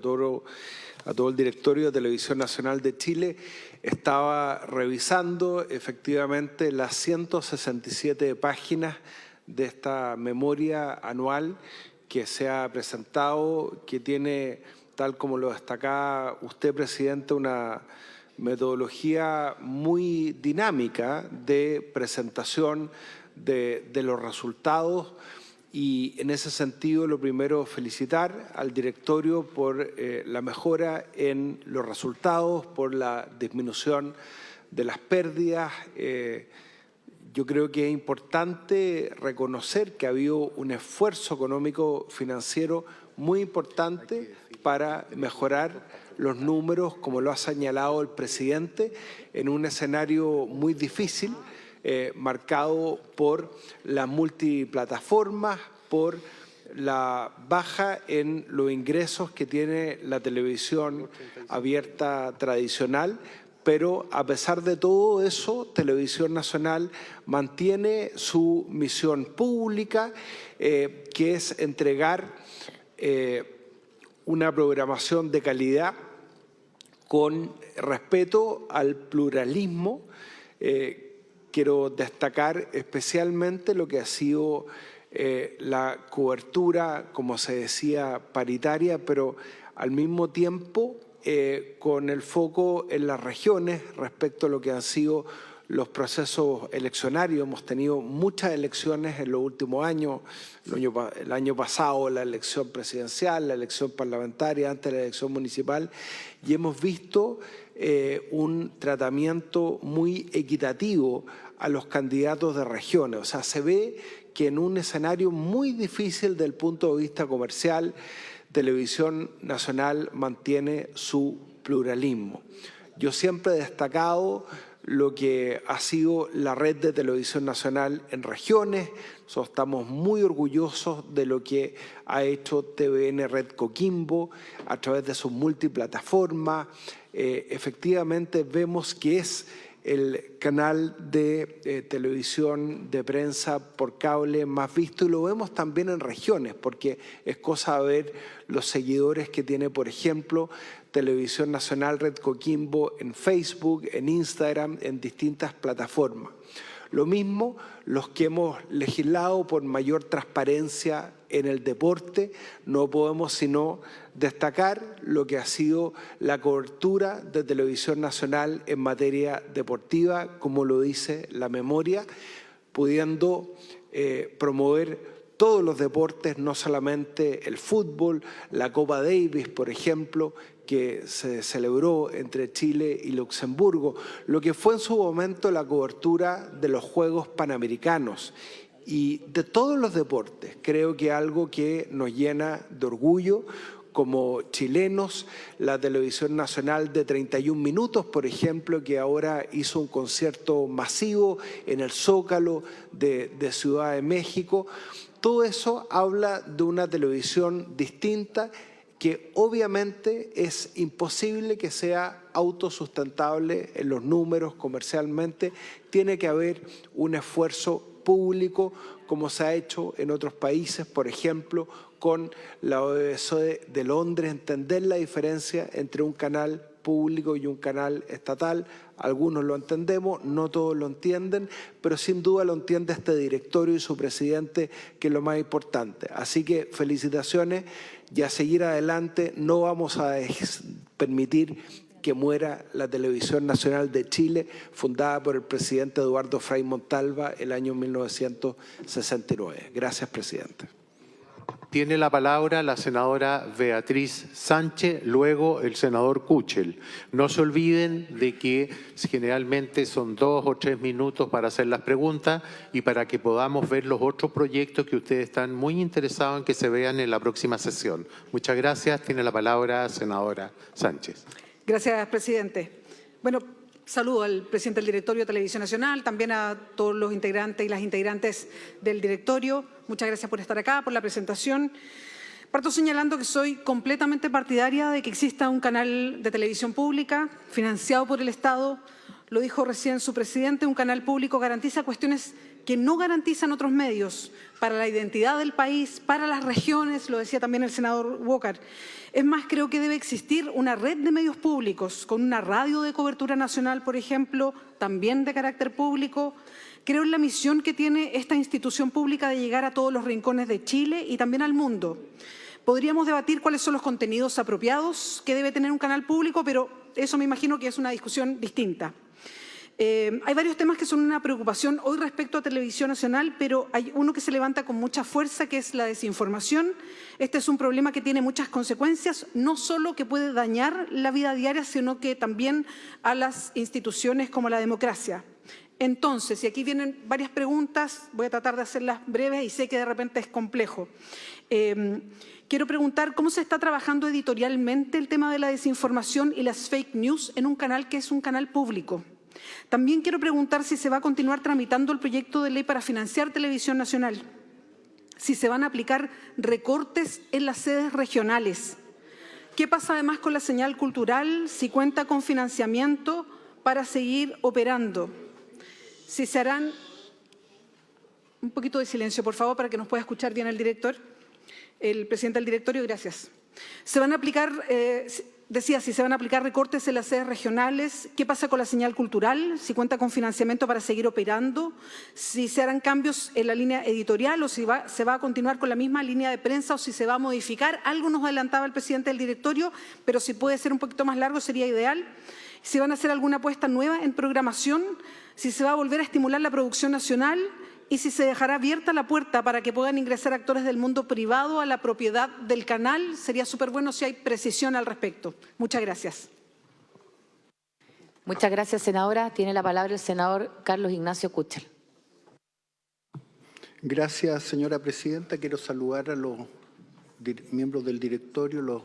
a todo el directorio de Televisión Nacional de Chile. Estaba revisando efectivamente las 167 páginas de esta memoria anual que se ha presentado, que tiene, tal como lo destacaba usted, presidente, una metodología muy dinámica de presentación de los resultados Y en ese sentido, lo primero, felicitar al directorio por la mejora en los resultados, por la disminución de las pérdidas. Yo creo que es importante reconocer que ha habido un esfuerzo económico financiero muy importante para mejorar los números, como lo ha señalado el presidente, en un escenario muy difícil, marcado por las multiplataformas, por la baja en los ingresos que tiene la televisión abierta tradicional. Pero a pesar de todo eso, Televisión Nacional mantiene su misión pública, que es entregar una programación de calidad con respeto al pluralismo. Quiero destacar especialmente lo que ha sido la cobertura, como se decía, paritaria, pero al mismo tiempo con el foco en las regiones respecto a lo que han sido los eleccionarios. Hemos tenido muchas elecciones en los últimos años, el año pasado la elección presidencial, la elección parlamentaria, antes la elección municipal, y hemos visto un tratamiento muy equitativo a los candidatos de regiones. O sea, se ve que en un escenario muy difícil desde el punto de vista comercial, Televisión Nacional mantiene su pluralismo. Yo siempre he destacado lo que ha sido la red de Televisión Nacional en regiones. Nosotros estamos muy orgullosos de lo que ha hecho TVN Red Coquimbo a través de sus multiplataformas. Efectivamente vemos que es el canal de televisión de prensa por cable más visto, y lo vemos también en regiones, porque es cosa de ver los seguidores que tiene, por ejemplo, Televisión Nacional Red Coquimbo en Facebook, en Instagram, en distintas plataformas. Lo mismo los que hemos legislado por mayor transparencia en el deporte. No podemos sino destacar lo que ha sido la cobertura de Televisión Nacional en materia deportiva, como lo dice la memoria, pudiendo promover todos los deportes, no solamente el fútbol, la Copa Davis, por ejemplo, que se celebró entre Chile y Luxemburgo, lo que fue en su momento la cobertura de los Juegos Panamericanos y de todos los deportes. Creo que algo que nos llena de orgullo como chilenos, la Televisión Nacional de 31 minutos, por ejemplo, que ahora hizo un concierto masivo en el Zócalo de Ciudad de México. Todo eso habla de una televisión distinta que obviamente es imposible que sea autosustentable en los números comercialmente. Tiene que haber un esfuerzo público, como se ha hecho en otros países, por ejemplo, con la BBC de Londres, entender la diferencia entre un canal público y un canal estatal. Algunos lo entendemos, no todos lo entienden, pero sin duda lo entiende este directorio y su presidente, que es lo más importante. Así que felicitaciones y a seguir adelante. No vamos a permitir que muera la Televisión Nacional de Chile, fundada por el presidente Eduardo Frei Montalva el año 1969. Gracias, presidente. Tiene la palabra la senadora Beatriz Sánchez, luego el senador Kuchel. No se olviden de que generalmente son 2 o 3 minutos para hacer las preguntas y para que podamos ver los otros proyectos que ustedes están muy interesados en que se vean en la próxima sesión. Muchas gracias. Tiene la palabra senadora Sánchez. Gracias, presidente. Bueno, saludo al presidente del directorio de Televisión Nacional, también a todos los integrantes y las integrantes del directorio. Muchas gracias por estar acá, por la presentación. Parto señalando que soy completamente partidaria de que exista un canal de televisión pública financiado por el Estado. Lo dijo recién su presidente, un canal público garantiza cuestiones que no garantizan otros medios para la identidad del país, para las regiones, lo decía también el senador Walker. Es más, creo que debe existir una red de medios públicos con una radio de cobertura nacional, por ejemplo, también de carácter público. Creo en la misión que tiene esta institución pública de llegar a todos los rincones de Chile y también al mundo. Podríamos debatir cuáles son los contenidos apropiados que debe tener un canal público, pero eso me imagino que es una discusión distinta. Hay varios temas que son una preocupación hoy respecto a Televisión Nacional, pero hay uno que se levanta con mucha fuerza, que es la desinformación. Este es un problema que tiene muchas consecuencias, no solo que puede dañar la vida diaria, sino que también a las instituciones como la democracia. Entonces, y aquí vienen varias preguntas, voy a tratar de hacerlas breves y sé que de repente es complejo. Quiero preguntar cómo se está trabajando editorialmente el tema de la desinformación y las fake news en un canal que es un canal público. También quiero preguntar si se va a continuar tramitando el proyecto de ley para financiar Televisión Nacional, si se van a aplicar recortes en las sedes regionales. ¿Qué pasa además con la señal cultural? Si cuenta con financiamiento para seguir operando. Si se harán... Un poquito de silencio, por favor, para que nos pueda escuchar bien el director, el presidente del directorio. Gracias. Se van a aplicar... Decía, si se van a aplicar recortes en las sedes regionales, ¿qué pasa con la señal cultural? Si cuenta con financiamiento para seguir operando, si se harán cambios en la línea editorial o si se va a continuar con la misma línea de prensa o si se va a modificar. Algo nos adelantaba el presidente del directorio, pero si puede ser un poquito más largo sería ideal. Si van a hacer alguna apuesta nueva en programación, si se va a volver a estimular la producción nacional y si se dejará abierta la puerta para que puedan ingresar actores del mundo privado a la propiedad del canal. Sería súper bueno si hay precisión al respecto. Muchas gracias. Muchas gracias, senadora. Tiene la palabra el senador Carlos Ignacio Kuchel. Gracias, señora presidenta. Quiero saludar a los miembros del directorio, los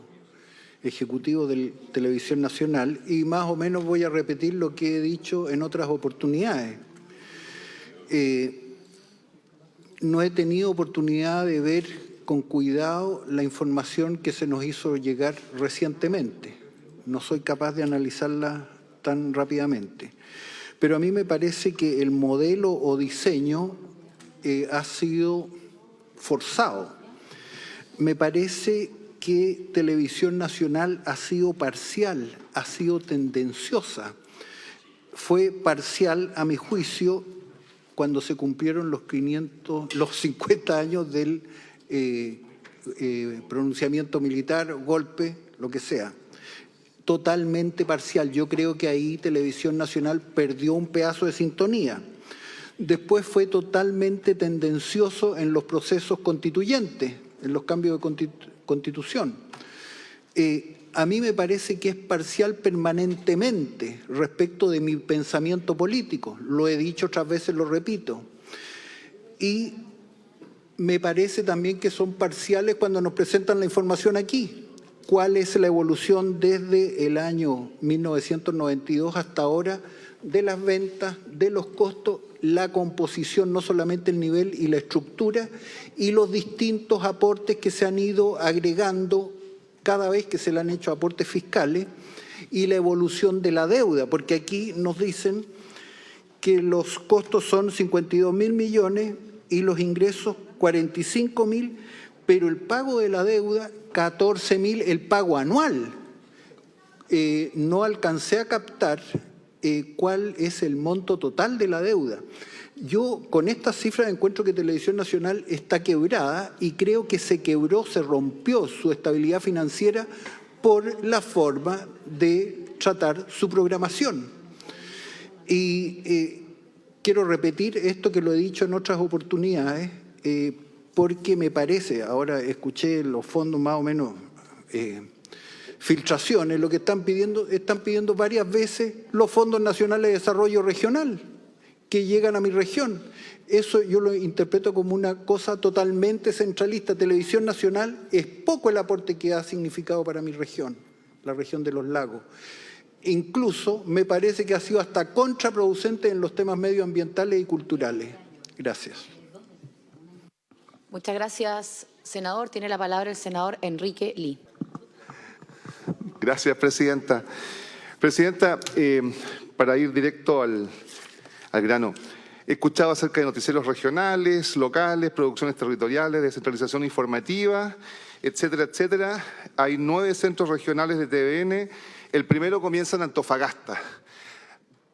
ejecutivos de Televisión Nacional, y más o menos voy a repetir lo que he dicho en otras oportunidades. No he tenido oportunidad de ver con cuidado la información que se nos hizo llegar recientemente. No soy capaz de analizarla tan rápidamente. Pero a mí me parece que el modelo o diseño ha sido forzado. Me parece que Televisión Nacional ha sido parcial, ha sido tendenciosa. Fue parcial, a mi juicio, cuando se cumplieron los 50 años del pronunciamiento militar, golpe, lo que sea. Totalmente parcial. Yo creo que ahí Televisión Nacional perdió un pedazo de sintonía. Después fue totalmente tendencioso en los procesos constituyentes, en los cambios de constitución. A mí me parece que es parcial permanentemente respecto de mi pensamiento político. Lo he dicho otras veces, lo repito. Y me parece también que son parciales cuando nos presentan la información aquí. ¿Cuál es la evolución desde el año 1992 hasta ahora de las ventas, de los costos, la composición, no solamente el nivel y la estructura, y los distintos aportes que se han ido agregando cada vez que se le han hecho aportes fiscales, y la evolución de la deuda, porque aquí nos dicen que los costos son 52.000 millones y los ingresos 45.000, pero el pago de la deuda 14.000, el pago anual. No alcancé a captar cuál es el monto total de la deuda. Yo con estas cifras encuentro que Televisión Nacional está quebrada y creo que se quebró, se rompió su estabilidad financiera por la forma de tratar su programación. Y quiero repetir esto que lo he dicho en otras oportunidades, porque me parece, ahora escuché los fondos más o menos filtraciones, lo que están pidiendo varias veces los fondos nacionales de desarrollo regional que llegan a mi región. Eso yo lo interpreto como una cosa totalmente centralista. Televisión Nacional es poco el aporte que ha significado para mi región, la región de los lagos. Incluso me parece que ha sido hasta contraproducente en los temas medioambientales y culturales. Gracias. Muchas gracias, senador. Tiene la palabra el senador Enrique Ly. Gracias, presidenta. Presidenta, para ir directo al grano. He escuchado acerca de noticieros regionales, locales, producciones territoriales, descentralización informativa, etcétera, etcétera. Hay 9 centros regionales de TVN. El primero comienza en Antofagasta.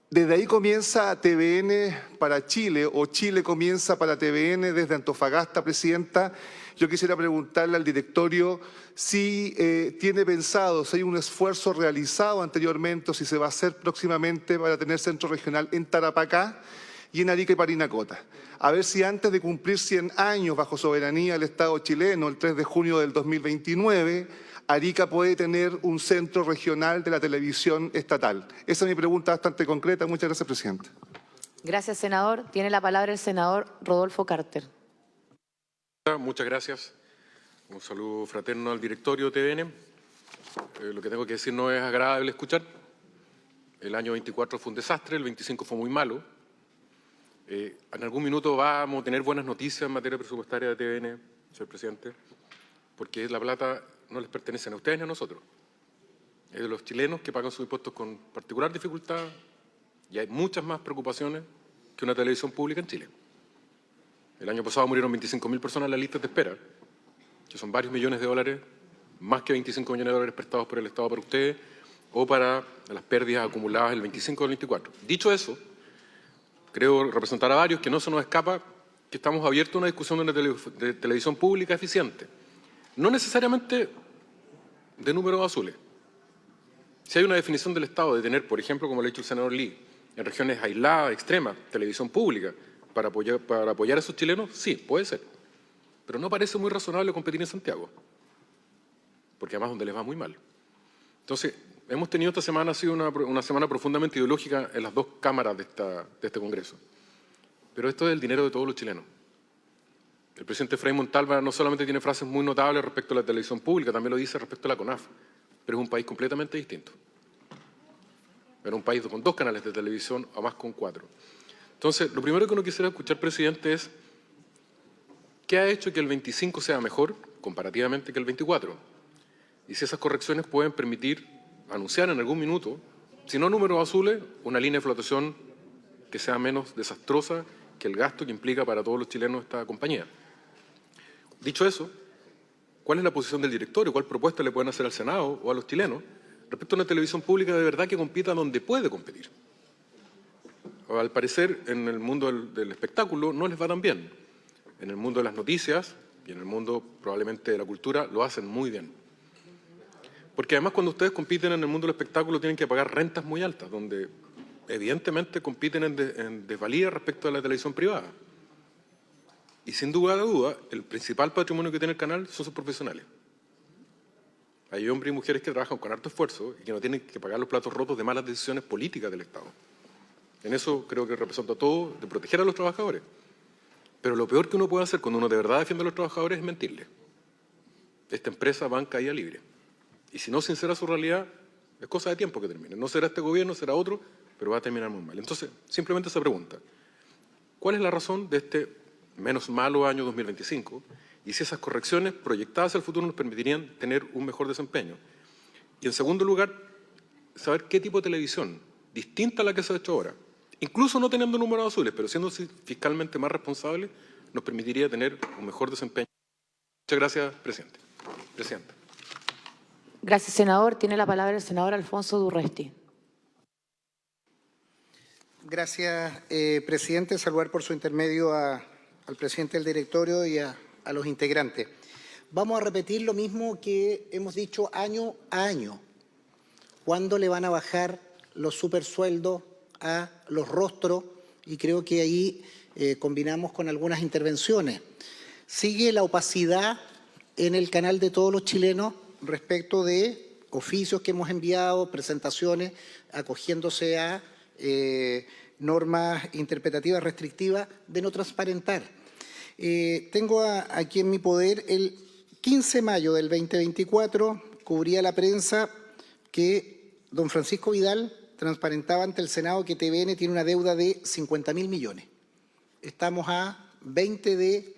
¿Desde ahí comienza TVN para Chile o Chile comienza para TVN desde Antofagasta, Presidenta? Yo quisiera preguntarle al directorio si tiene pensado, si hay un esfuerzo realizado anteriormente o si se va a hacer próximamente para tener centro regional en Tarapacá y en Arica y Parinacota. A ver si antes de cumplir 100 años bajo soberanía del Estado chileno, el 3 de junio del 2029, Arica puede tener un centro regional de la televisión estatal. Esa es mi pregunta bastante concreta. Muchas gracias, Presidente. Gracias, senador. Tiene la palabra el senador Rodolfo Carter. Muchas gracias. Un saludo fraterno al directorio TVN. Lo que tengo que decir no es agradable escuchar. El año 24 fue un desastre, el 25 fue muy malo. En algún minuto vamos a tener buenas noticias en materia presupuestaria de TVN, señor presidente, porque la plata no les pertenece a ustedes ni a nosotros. Es de los chilenos que pagan sus impuestos con particular dificultad y hay muchas más preocupaciones que una televisión pública en Chile. El año pasado murieron 25.000 personas en las listas de espera, que son varios millones de dólares, más que 25 millones de dólares prestados por el Estado para ustedes o para las pérdidas acumuladas el 25 del 24. Dicho eso, creo representar a varios que no se nos escapa que estamos abiertos a una discusión de televisión pública eficiente. No necesariamente de números azules. Si hay una definición del Estado de tener, por ejemplo, como le ha dicho el senador Lee, en regiones aisladas, extremas, televisión pública, para apoyar a esos chilenos, sí, puede ser. Pero no parece muy razonable competir en Santiago, porque además donde les va muy mal. Entonces, hemos tenido esta semana, ha sido una semana profundamente ideológica en las dos cámaras de este Congreso. Pero esto es el dinero de todos los chilenos. El presidente Frei Montalva no solamente tiene frases muy notables respecto a la televisión pública, también lo dice respecto a la CONAF, pero es un país completamente distinto. Era un país con 2 canales de televisión, o más con 4. Entonces, lo primero que uno quisiera escuchar, presidente, es ¿qué ha hecho que el 25 sea mejor comparativamente que el 24? Y si esas correcciones pueden permitir anunciar en algún minuto, si no números azules, una línea de flotación que sea menos desastrosa que el gasto que implica para todos los chilenos esta compañía. Dicho eso, ¿cuál es la posición del directorio? ¿Cuál propuesta le pueden hacer al Senado o a los chilenos respecto a una televisión pública de verdad que compita donde puede competir? Al parecer, en el mundo del espectáculo no les va tan bien. En el mundo de las noticias y en el mundo probablemente de la cultura lo hacen muy bien. Porque además cuando ustedes compiten en el mundo del espectáculo tienen que pagar rentas muy altas, donde evidentemente compiten en desvalía respecto a la televisión privada. Y sin duda de duda, el principal patrimonio que tiene el canal son sus profesionales. Hay hombres y mujeres que trabajan con harto esfuerzo y que no tienen que pagar los platos rotos de malas decisiones políticas del Estado. En eso creo que representa todo de proteger a los trabajadores. Pero lo peor que uno puede hacer cuando uno de verdad defiende a los trabajadores es mentirles. Esta empresa va en caída libre. Y si no sincera su realidad, es cosa de tiempo que termine. No será este gobierno, será otro, pero va a terminar muy mal. Entonces, simplemente se pregunta, ¿cuál es la razón de este menos malo año 2025? Y si esas correcciones proyectadas al futuro nos permitirían tener un mejor desempeño. Y en segundo lugar, saber qué tipo de televisión, distinta a la que se ha hecho ahora, incluso no teniendo números azules, pero siendo fiscalmente más responsable, nos permitiría tener un mejor desempeño. Muchas gracias, presidente. Presidenta. Gracias, senador. Tiene la palabra el senador Alfonso Durresti. Gracias, presidente. Saludar por su intermedio al presidente del directorio y a los integrantes. Vamos a repetir lo mismo que hemos dicho año a año. ¿Cuándo le van a bajar los supersueldos a los rostros? Y creo que ahí combinamos con algunas intervenciones. Sigue la opacidad en el canal de todos los chilenos respecto de oficios que hemos enviado, presentaciones, acogiéndose a normas interpretativas restrictivas de no transparentar. Tengo aquí en mi poder el 15 de mayo del 2024, cubría la prensa que don Francisco Vidal transparentaba ante el Senado que TVN tiene una deuda de 50.000 millones. Estamos a 20 de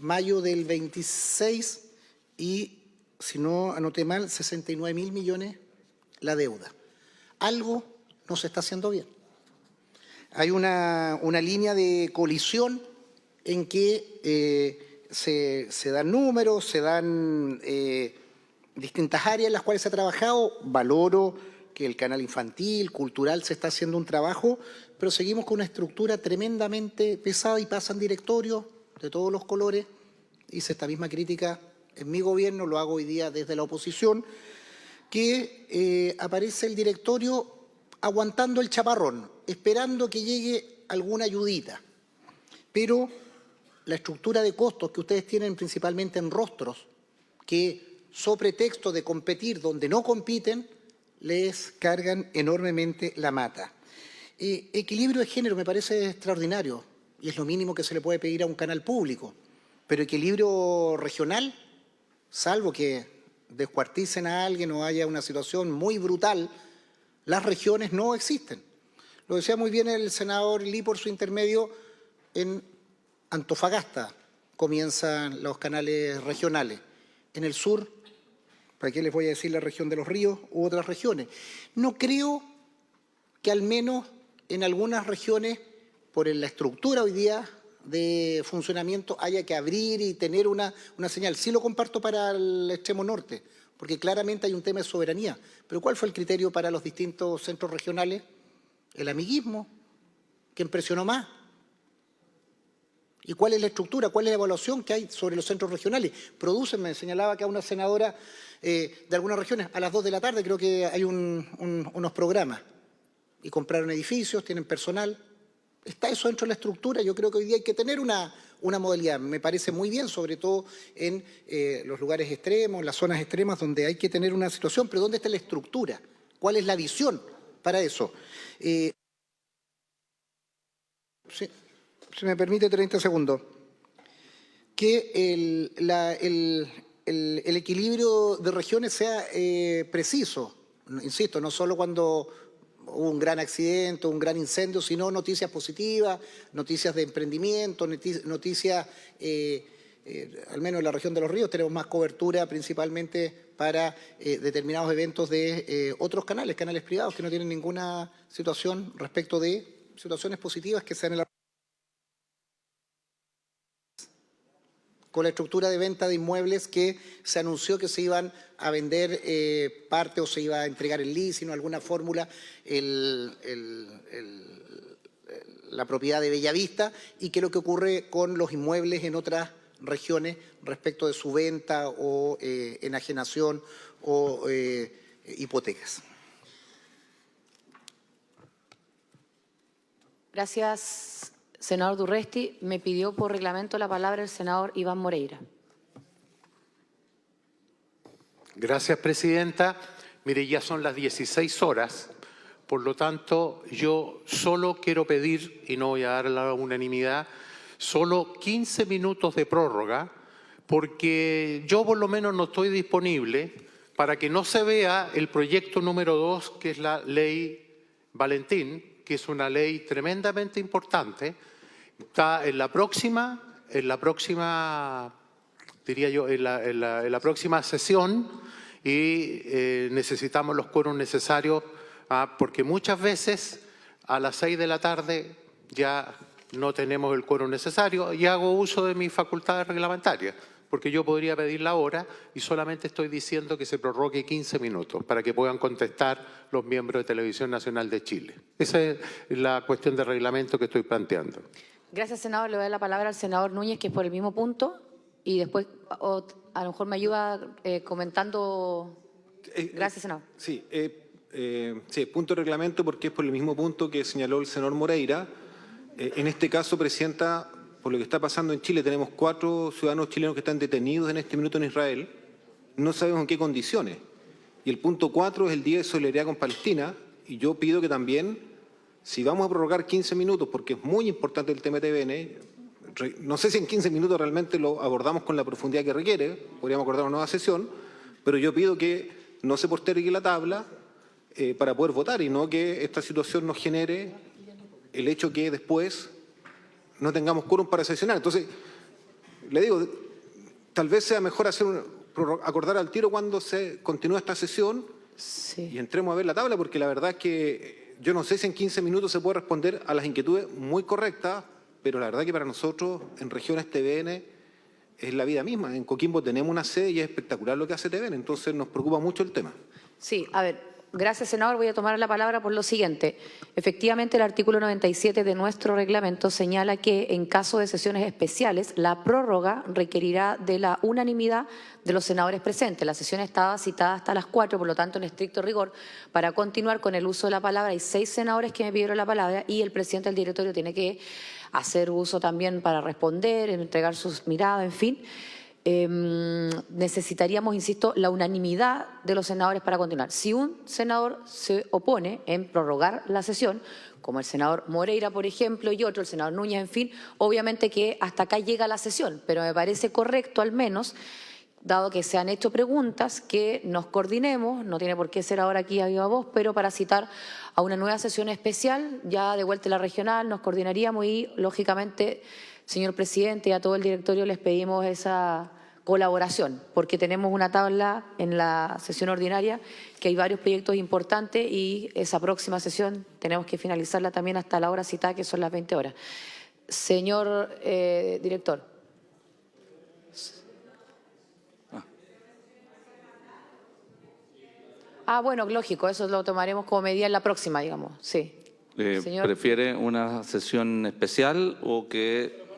mayo del 26 y, si no anoté mal, 69.000 millones la deuda. Algo no se está haciendo bien. Hay una línea de colisión en que se dan números, se dan distintas áreas en las cuales se ha trabajado. Valoro que el canal infantil, cultural, se está haciendo un trabajo, pero seguimos con una estructura tremendamente pesada y pasan directorios de todos los colores. Hice esta misma crítica en mi gobierno, lo hago hoy día desde la oposición, que aparece el directorio aguantando el chaparrón, esperando que llegue alguna ayudita. Pero la estructura de costos que ustedes tienen principalmente en rostros, que sobre pretexto de competir donde no compiten, les cargan enormemente la mata. Equilibrio de género me parece extraordinario y es lo mínimo que se le puede pedir a un canal público. Pero equilibrio regional, salvo que descuarticen a alguien o haya una situación muy brutal, las regiones no existen. Lo decía muy bien el senador Lee por su intermedio, en Antofagasta comienzan los canales regionales. En el sur, ¿para qué les voy a decir la región de los ríos u otras regiones? No creo que al menos en algunas regiones, por la estructura hoy día de funcionamiento, haya que abrir y tener una señal. Sí lo comparto para el extremo norte, porque claramente hay un tema de soberanía. Pero ¿cuál fue el criterio para los distintos centros regionales? El amiguismo. ¿Quién presionó más? ¿Y cuál es la estructura? ¿Cuál es la evaluación que hay sobre los centros regionales? Producen, me señalaba que a una senadora de algunas regiones, a las 2 de la tarde creo que hay unos programas. Y compraron edificios, tienen personal. Está eso dentro de la estructura. Yo creo que hoy día hay que tener una modalidad. Me parece muy bien, sobre todo en los lugares extremos, las zonas extremas, donde hay que tener una situación. Pero ¿dónde está la estructura? ¿Cuál es la visión para eso? Sí. Si me permite 30 segundos, que el equilibrio de regiones sea preciso. Insisto, no solo cuando hubo un gran accidente, un gran incendio, sino noticias positivas, noticias de emprendimiento, noticias, al menos en la región de los ríos, tenemos más cobertura principalmente para determinados eventos de otros canales privados que no tienen ninguna situación respecto de situaciones positivas que sean en la... Con la estructura de venta de inmuebles que se anunció que se iban a vender parte o se iba a entregar el leasing o alguna fórmula la propiedad de Bellavista, y qué es lo que ocurre con los inmuebles en otras regiones respecto de su venta o enajenación o hipotecas. Gracias, senador Durresti. Me pidió por reglamento la palabra el senador Iván Moreira. Gracias, presidenta. Mire, ya son las 16 horas, por lo tanto, yo solo quiero pedir, y no voy a dar la unanimidad, solo 15 minutos de prórroga, porque yo por lo menos no estoy disponible para que no se vea el proyecto número 2, que es la ley Valentín, que es una ley tremendamente importante. Está en la próxima, diría yo, en la próxima sesión, y necesitamos los quórums necesarios, porque muchas veces a las 6 de la tarde ya no tenemos el quórum necesario y hago uso de mis facultades reglamentarias, porque yo podría pedir la hora y solamente estoy diciendo que se prorrogue 15 minutos para que puedan contestar los miembros de Televisión Nacional de Chile. Esa es la cuestión de reglamento que estoy planteando. Gracias, senador. Le doy la palabra al senador Núñez, que es por el mismo punto, y después a lo mejor me ayuda comentando. Gracias, senador. Sí, punto de reglamento porque es por el mismo punto que señaló el senador Moreira. En este caso, presidenta, por lo que está pasando en Chile, tenemos 4 ciudadanos chilenos que están detenidos en este minuto en Israel. No sabemos en qué condiciones. Y el punto 4 es el Día de Solidaridad con Palestina. Y yo pido que también, si vamos a prorrogar 15 minutos, porque es muy importante el tema de TVN, no sé si en 15 minutos realmente lo abordamos con la profundidad que requiere, podríamos acordar una nueva sesión, pero yo pido que no se postergue la tabla para poder votar y no que esta situación nos genere el hecho que después no tengamos quórum para sesionar. Entonces, le digo, tal vez sea mejor acordar al tiro cuando se continúa esta sesión y entremos a ver la tabla, porque la verdad es que yo no sé si en 15 minutos se puede responder a las inquietudes muy correctas, pero la verdad que para nosotros en regiones TVN es la vida misma. En Coquimbo tenemos una sede y es espectacular lo que hace TVN, entonces nos preocupa mucho el tema. Sí, a ver, Gracias, senador. Voy a tomar la palabra por lo siguiente. Efectivamente, el artículo 97 de nuestro reglamento señala que en caso de sesiones especiales, la prórroga requerirá de la unanimidad de los senadores presentes. La sesión estaba citada hasta las 4, por lo tanto, en estricto rigor, para continuar con el uso de la palabra, hay 6 senadores que me pidieron la palabra y el presidente del directorio tiene que hacer uso también para responder, entregar sus miradas, en fin. Necesitaríamos, insisto, la unanimidad de los senadores para continuar. Si un senador se opone en prorrogar la sesión, como el senador Moreira, por ejemplo, y otro, el senador Núñez, en fin, obviamente que hasta acá llega la sesión, pero me parece correcto al menos, dado que se han hecho preguntas, que nos coordinemos, no tiene por qué ser ahora aquí a viva voz, pero para citar a una nueva sesión especial, ya de vuelta a la regional, nos coordinaríamos y, lógicamente, señor presidente, y a todo el directorio les pedimos esa colaboración, porque tenemos una tabla en la sesión ordinaria que hay varios proyectos importantes y esa próxima sesión tenemos que finalizarla también hasta la hora citada, que son las 20 horas. Señor director. Bueno, lógico, eso lo tomaremos como medida en la próxima, digamos, sí. Señor. ¿Prefiere una sesión especial o que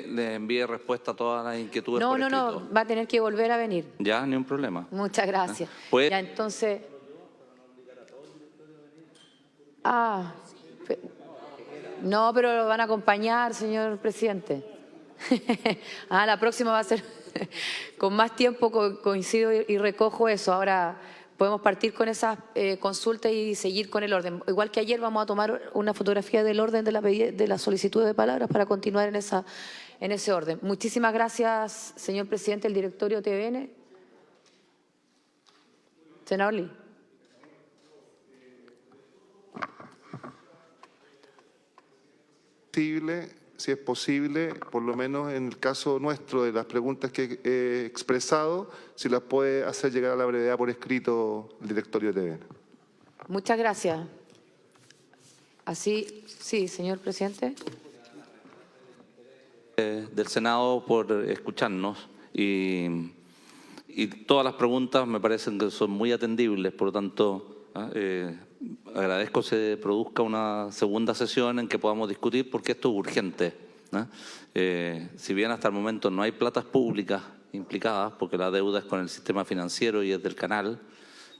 le envíe respuesta a todas las inquietudes por escrito? No, va a tener que volver a venir. Ya, ni un problema. Muchas gracias. Pues, ya, entonces... no, pero lo van a acompañar, señor presidente. La próxima va a ser con más tiempo, coincido y recojo eso. Ahora podemos partir con esas consultas y seguir con el orden. Igual que ayer vamos a tomar una fotografía del orden de la solicitud de palabras para continuar en ese orden. Muchísimas gracias, señor presidente del directorio TVN. Senador Lee. Si es posible, por lo menos en el caso nuestro, de las preguntas que he expresado, si las puede hacer llegar a la brevedad por escrito el directorio de TVN. Muchas gracias. Así, sí, señor presidente. Del Senado por escucharnos y todas las preguntas me parecen que son muy atendibles, por lo tanto agradezco se produzca una segunda sesión en que podamos discutir porque esto es urgente. Si bien hasta el momento no hay platas públicas implicadas porque la deuda es con el sistema financiero y es del canal,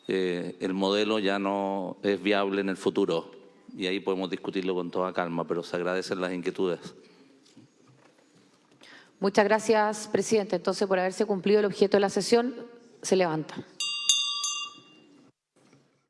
el modelo ya no es viable en el futuro y ahí podemos discutirlo con toda calma, pero se agradecen las inquietudes. Muchas gracias, presidente. Entonces, por haberse cumplido el objeto de la sesión, se levanta.